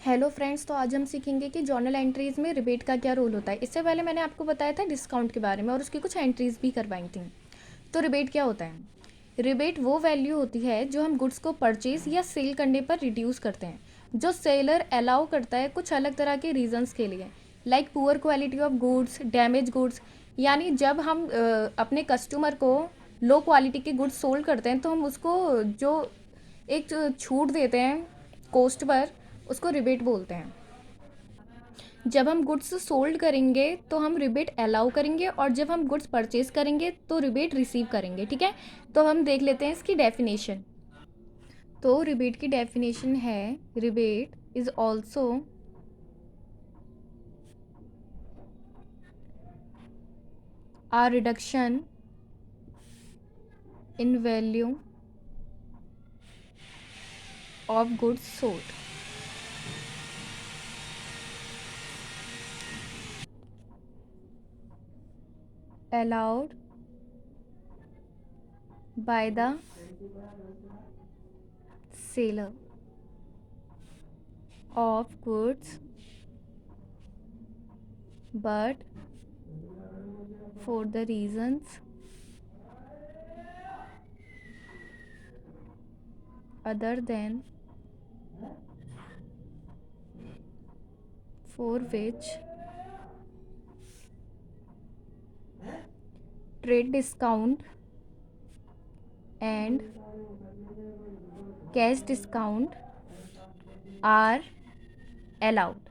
Hello friends, तो आज हम सीखेंगे कि जर्नल एंट्रीज़ में रिबेट का क्या रोल होता है। इससे पहले मैंने आपको बताया था डिस्काउंट के बारे में और उसकी कुछ एंट्रीज़ भी करवाई थी। तो रिबेट क्या होता है? रिबेट वो वैल्यू होती है जो हम गुड्स को परचेज या सेल करने पर रिड्यूस करते हैं, जो सेलर अलाउ करता है कुछ अलग तरह के रीजंस के लिए, like poor quality of goods, damage goods. यानी जब हम अपने कस्टमर को लो क्वालिटी के गुड्स सोल्ड करते हैं तो हम उसको जो एक छूट देते हैं कॉस्ट पर, उसको रिबेट बोलते हैं। जब हम गुड्स सोल्ड करेंगे तो हम रिबेट अलाउ करेंगे, और जब हम गुड्स परचेज करेंगे तो रिबेट रिसीव करेंगे। ठीक है, तो हम देख लेते हैं इसकी डेफिनेशन। तो रिबेट की डेफिनेशन है, rebate is also a reduction in value of goods sold allowed by the seller of goods, but for the reasons other than for which trade discount and cash discount are allowed।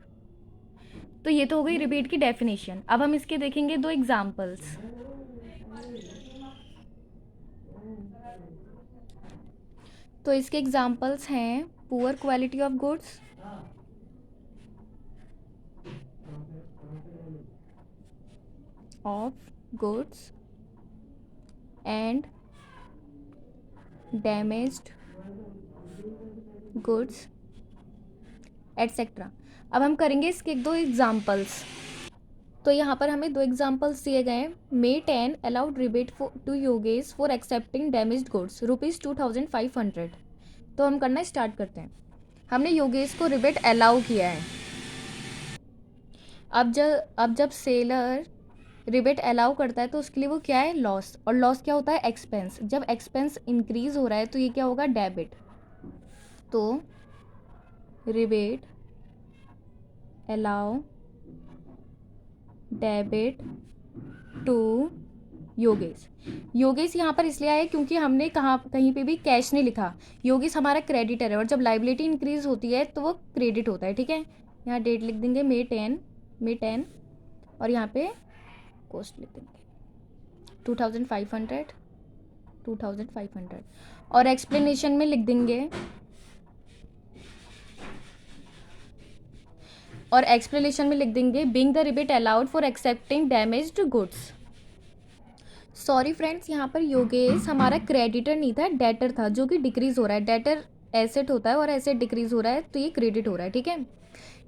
तो ये तो हो गई rebate की definition. अब हम इसके देखेंगे दो एग्जाम्पल्स। तो इसके एग्जाम्पल्स हैं poor quality of goods, and damaged goods etcetera. अब हम करेंगे इसके दो एग्जाम्पल्स। तो यहाँ पर हमें दो एग्जाम्पल्स दिए गए हैं। May 10 allowed rebate to Yogesh for accepting damaged goods ₹2500। तो हम करना स्टार्ट करते हैं। हमने योगेश को रिबेट अलाउ किया है। अब जब सेलर रिबेट अलाउ करता है तो उसके लिए वो क्या है? लॉस। और लॉस क्या होता है? एक्सपेंस। जब एक्सपेंस इंक्रीज हो रहा है तो ये क्या होगा? डेबिट। तो rebate allow debit to Yogesh. Yogesh यहाँ पर इसलिए आया क्योंकि हमने कहीं पे भी कैश नहीं लिखा। योगेश हमारा क्रेडिटर है और जब लाइबिलिटी इंक्रीज होती है तो वो क्रेडिट होता है। ठीक है, यहाँ डेट लिख देंगे मे 10 और यहाँ पे कॉस्ट लिख देंगे 2500 और एक्सप्लेनेशन में लिख देंगे being the rebate allowed for accepting damaged goods. Sorry friends, यहाँ पर योगेश हमारा क्रेडिटर नहीं था, डेटर था, जो कि डिक्रीज हो रहा है। डेटर एसेट होता है और एसेट डिक्रीज हो रहा है तो ये क्रेडिट हो रहा है। ठीक है,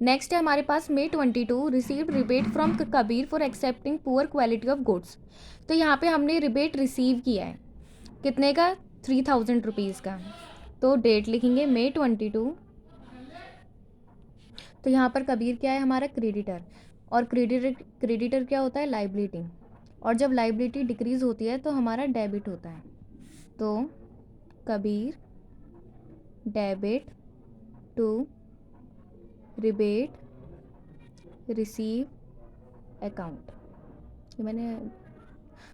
नेक्स्ट है हमारे पास मे 22 received rebate from Kabir for accepting poor quality of goods. तो यहाँ पे हमने रिबेट रिसीव किया है, कितने का? 3000 रुपीज़ का। तो डेट लिखेंगे मे 22। तो यहाँ पर कबीर क्या है? हमारा क्रेडिटर, और क्रेडिटर क्या होता है? लाइबिलिटी। और जब लाइबिलिटी डिक्रीज होती है तो हमारा डेबिट होता है। तो Kabir debit to rebate receive account.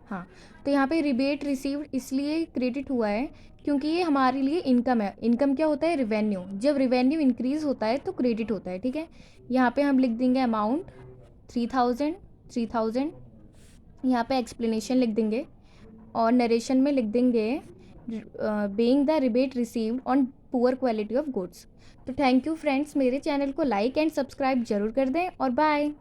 हाँ, तो यहाँ पे रिबेट रिसीव्ड इसलिए क्रेडिट हुआ है क्योंकि ये हमारे लिए इनकम है। इनकम क्या होता है? रिवेन्यू। जब रिवेन्यू इंक्रीज होता है तो क्रेडिट होता है। ठीक है, यहाँ पे हम लिख देंगे अमाउंट 3000। यहाँ पे एक्सप्लेनेशन लिख देंगे और नरेशन में लिख देंगे being the rebate received on poor quality of goods. तो थैंक यू फ्रेंड्स, मेरे चैनल को लाइक एंड सब्सक्राइब जरूर कर दें और बाय।